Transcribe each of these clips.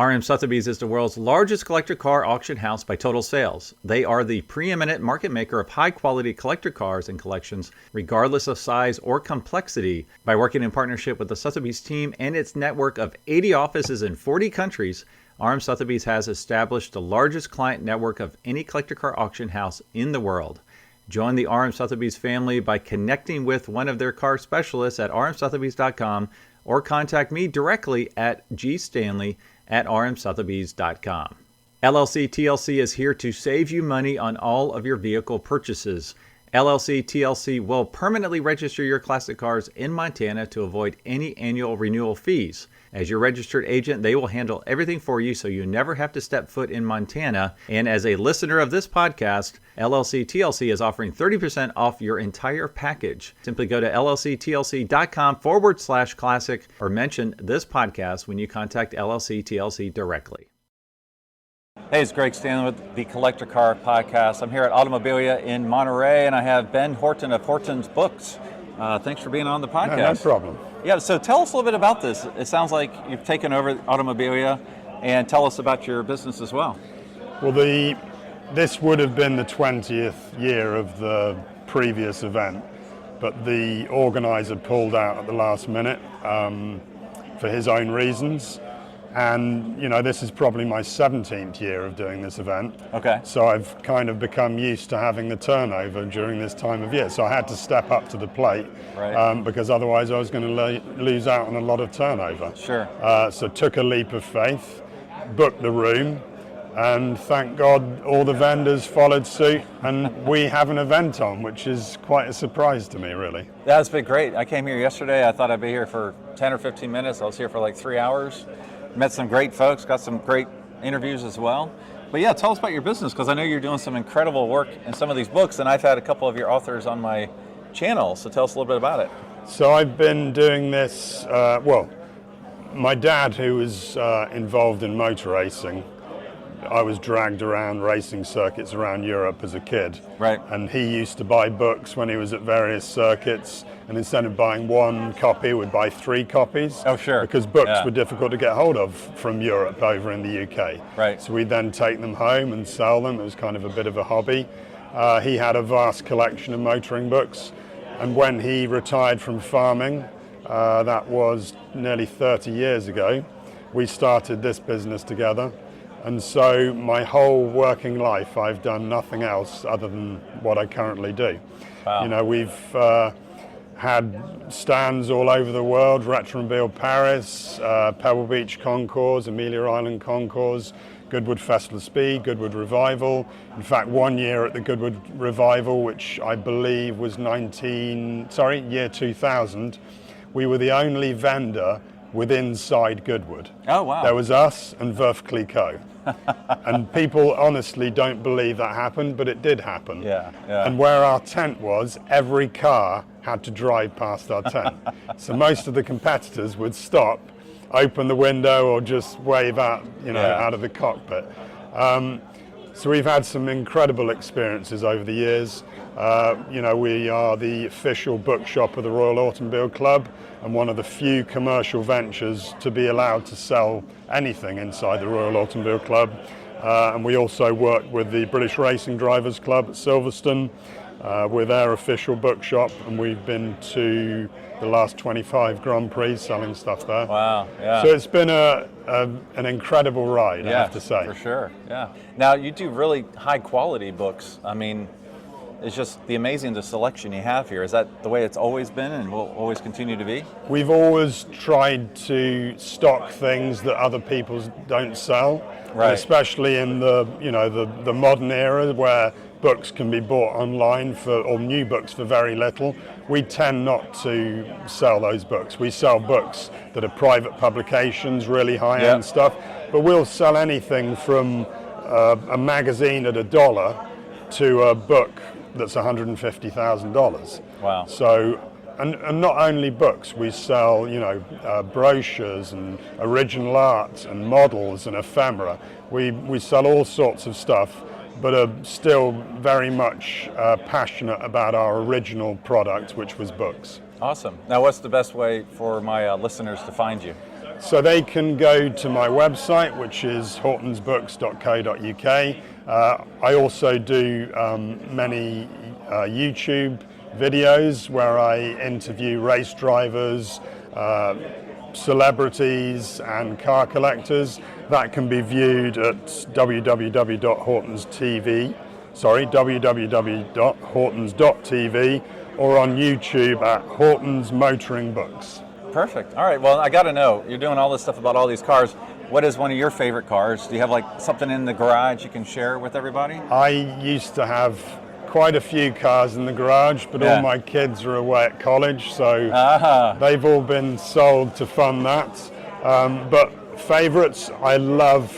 RM Sotheby's is the world's largest collector car auction house by total sales. They are the preeminent market maker of high-quality collector cars and collections, regardless of size or complexity. By working in partnership with the Sotheby's team and its network of 80 offices in 40 countries, RM Sotheby's has established the largest client network of any collector car auction house in the world. Join the RM Sotheby's family by connecting with one of their car specialists at rmsotheby's.com or contact me directly at gstanley@rmsotheby's.com. LLC TLC is here to save you money on all of your vehicle purchases. LLC TLC will permanently register your classic cars in Montana to avoid any annual renewal fees. As your registered agent, they will handle everything for you so you never have to step foot in Montana. And as a listener of this podcast, LLC TLC is offering 30% off your entire package. Simply go to llctlc.com/classic or mention this podcast when you contact LLC TLC directly. Hey, it's Greg Stanley with the Collector Car Podcast. I'm here at Automobilia in Monterey, and I have Ben Horton of Horton's Books. Thanks for being on the podcast. No problem. Yeah, so tell us a little bit about this. It sounds like you've taken over Automobilia, and tell us about your business as well. Well, this would have been the 20th year of the previous event, but the organizer pulled out at the last minute for his own reasons. And, this is probably my 17th year of doing this event. Okay. So I've kind of become used to having the turnover during this time of year. So I had to step up to the plate, right. Because otherwise I was going to lose out on a lot of turnover. Sure. So took a leap of faith, booked the room, and thank God all the vendors followed suit, and we have an event on, which is quite a surprise to me, really. That's been great. I came here yesterday. I thought I'd be here for 10 or 15 minutes. I was here for like 3 hours. Met some great folks, got some great interviews as well. But yeah, tell us about your business, because I know you're doing some incredible work in some of these books, and I've had a couple of your authors on my channel, so tell us a little bit about it. So I've been doing this, my dad, who was involved in motor racing, I was dragged around racing circuits around Europe as a kid. Right. And he used to buy books when he was at various circuits, and instead of buying one copy, would buy 3 copies. Oh, sure. Because books were difficult to get hold of from Europe over in the UK. Right. So we'd then take them home and sell them. It was kind of a bit of a hobby. He had a vast collection of motoring books, and when he retired from farming, that was nearly 30 years ago, we started this business together. And so my whole working life, I've done nothing else other than what I currently do. Wow. We've had stands all over the world: Retromobile Paris, Pebble Beach Concours, Amelia Island Concours, Goodwood Festival of Speed, Goodwood Revival. In fact, one year at the Goodwood Revival, which I believe was year 2000, we were the only vendor with inside Goodwood. Oh, wow. There was us and Veuve Clicquot. And people honestly don't believe that happened, but it did happen. Yeah. And where our tent was, every car had to drive past our tent. So most of the competitors would stop, open the window, or just wave out, out of the cockpit. So we've had some incredible experiences over the years. We are the official bookshop of the Royal Automobile Club, and one of the few commercial ventures to be allowed to sell anything inside the Royal Automobile Club. And we also work with the British Racing Drivers Club at Silverstone with their official bookshop, and we've been to the last 25 Grand Prix selling stuff there. Wow, yeah. So it's been an incredible ride, I have to say. For sure, yeah. Now, you do really high quality books. I mean, it's just the selection you have here. Is that the way it's always been and will always continue to be? We've always tried to stock things that other people don't sell, right. Especially in the modern era where books can be bought online or new books for very little. We tend not to sell those books. We sell books that are private publications, really high-end stuff, but we'll sell anything from a magazine at $1 to a book that's $150,000. Wow. So, and not only books, we sell, brochures and original art and models and ephemera. We sell all sorts of stuff, but are still very much passionate about our original product, which was books. Awesome. Now, what's the best way for my listeners to find you? So they can go to my website, which is hortonsbooks.co.uk. I also do many YouTube videos where I interview race drivers, celebrities and car collectors. That can be viewed at www.hortons.tv or on YouTube at Horton's Motoring Books. Perfect. All right. Well, I got to know, you're doing all this stuff about all these cars. What is one of your favorite cars? Do you have like something in the garage you can share with everybody? I used to have quite a few cars in the garage, but all my kids are away at college, so they've all been sold to fund that. But favorites, I love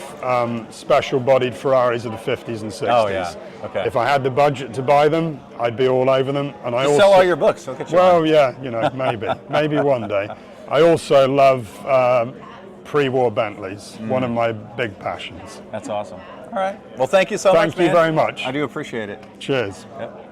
special bodied Ferraris of the 50s and 60s. Oh, yeah. Okay. If I had the budget to buy them, I'd be all over them. And I also sell all your books. Look at you. Well, yeah, maybe one day. I also love pre-war Bentleys, one of my big passions. That's awesome. All right. Well, thank you so much, man. Thank you very much. I do appreciate it. Cheers. Yep.